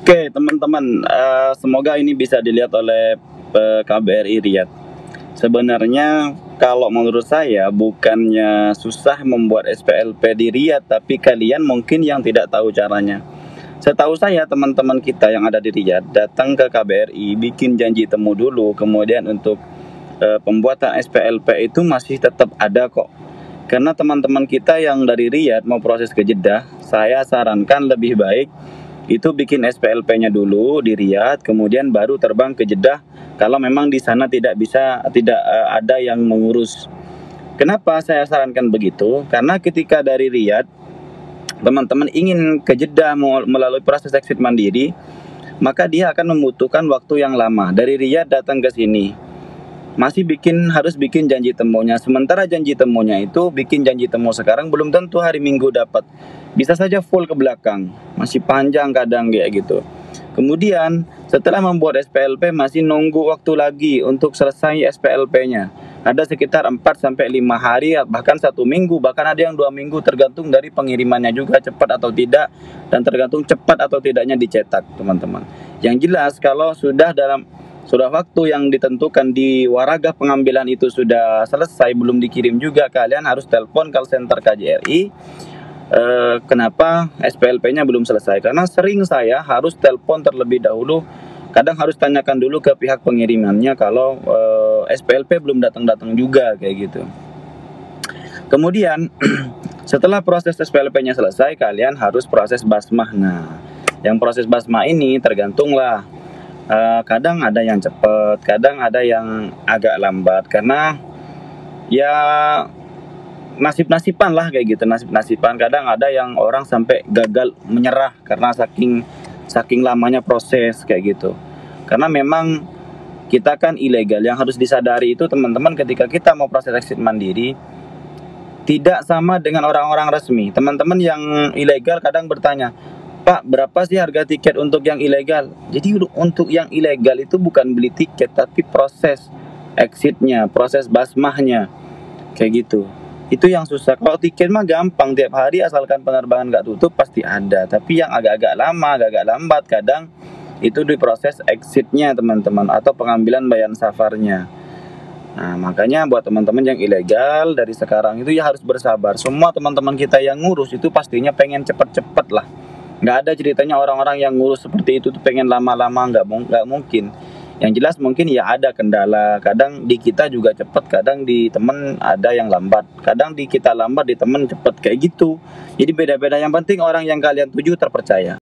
Oke, teman-teman, semoga ini bisa dilihat oleh KBRI Riyadh. Sebenarnya kalau menurut saya bukannya susah membuat SPLP di Riyadh, tapi kalian mungkin yang tidak tahu caranya. Setahu saya teman-teman kita yang ada di Riyadh datang ke KBRI, bikin janji temu dulu, kemudian untuk pembuatan SPLP itu masih tetap ada kok. Karena teman-teman kita yang dari Riyadh mau proses ke Jeddah, saya sarankan lebih baik itu bikin SPLP-nya dulu di Riyadh, kemudian baru terbang ke Jeddah kalau memang di sana tidak ada yang mengurus. Kenapa saya sarankan begitu? Karena ketika dari Riyadh teman-teman ingin ke Jeddah melalui proses exit mandiri, maka dia akan membutuhkan waktu yang lama. Dari Riyadh datang ke sini masih harus bikin janji temunya. Sementara janji temunya itu bikin janji temu sekarang belum tentu hari Minggu dapat. Bisa saja full ke belakang, masih panjang kadang kayak gitu. Kemudian setelah membuat SPLP masih nunggu waktu lagi untuk selesai SPLP-nya. Ada sekitar 4 sampai 5 hari, bahkan 1 minggu, bahkan ada yang 2 minggu, tergantung dari pengirimannya juga cepat atau tidak, dan tergantung cepat atau tidaknya dicetak, teman-teman. Yang jelas kalau sudah waktu yang ditentukan di waraga pengambilan itu sudah selesai, belum dikirim juga, kalian harus telepon call center KJRI. Kenapa SPLP-nya belum selesai? Karena sering saya harus telepon terlebih dahulu, kadang harus tanyakan dulu ke pihak pengirimannya kalau SPLP belum datang-datang juga kayak gitu. Kemudian setelah proses SPLP-nya selesai, kalian harus proses basmah. Nah, yang proses basmah ini tergantunglah. Kadang ada yang cepat, kadang ada yang agak lambat, karena ya nasib-nasiban lah kayak gitu, nasib-nasiban. Kadang ada yang orang sampai gagal menyerah karena saking lamanya proses kayak gitu. Karena memang kita kan ilegal. Yang harus disadari itu teman-teman, ketika kita mau proses exit mandiri tidak sama dengan orang-orang resmi. Teman-teman yang ilegal kadang bertanya, Pak, berapa sih harga tiket untuk yang ilegal? Jadi untuk yang ilegal itu bukan beli tiket, tapi proses exitnya, proses basmahnya, kayak gitu. Itu yang susah. Kalau tiket mah gampang, tiap hari asalkan penerbangan nggak tutup pasti ada. Tapi yang agak-agak lama, agak-agak lambat kadang itu di proses exitnya teman-teman, atau pengambilan bayan safarnya. Nah, makanya buat teman-teman yang ilegal dari sekarang itu ya harus bersabar. Semua teman-teman kita yang ngurus itu pastinya pengen cepet-cepet lah. Nggak ada ceritanya orang-orang yang ngurus seperti itu tuh pengen lama-lama, nggak mungkin. Yang jelas mungkin ya ada kendala, kadang di kita juga cepet, kadang di temen ada yang lambat, kadang di kita lambat, di temen cepet, kayak gitu. Jadi beda-beda, yang penting orang yang kalian tuju terpercaya.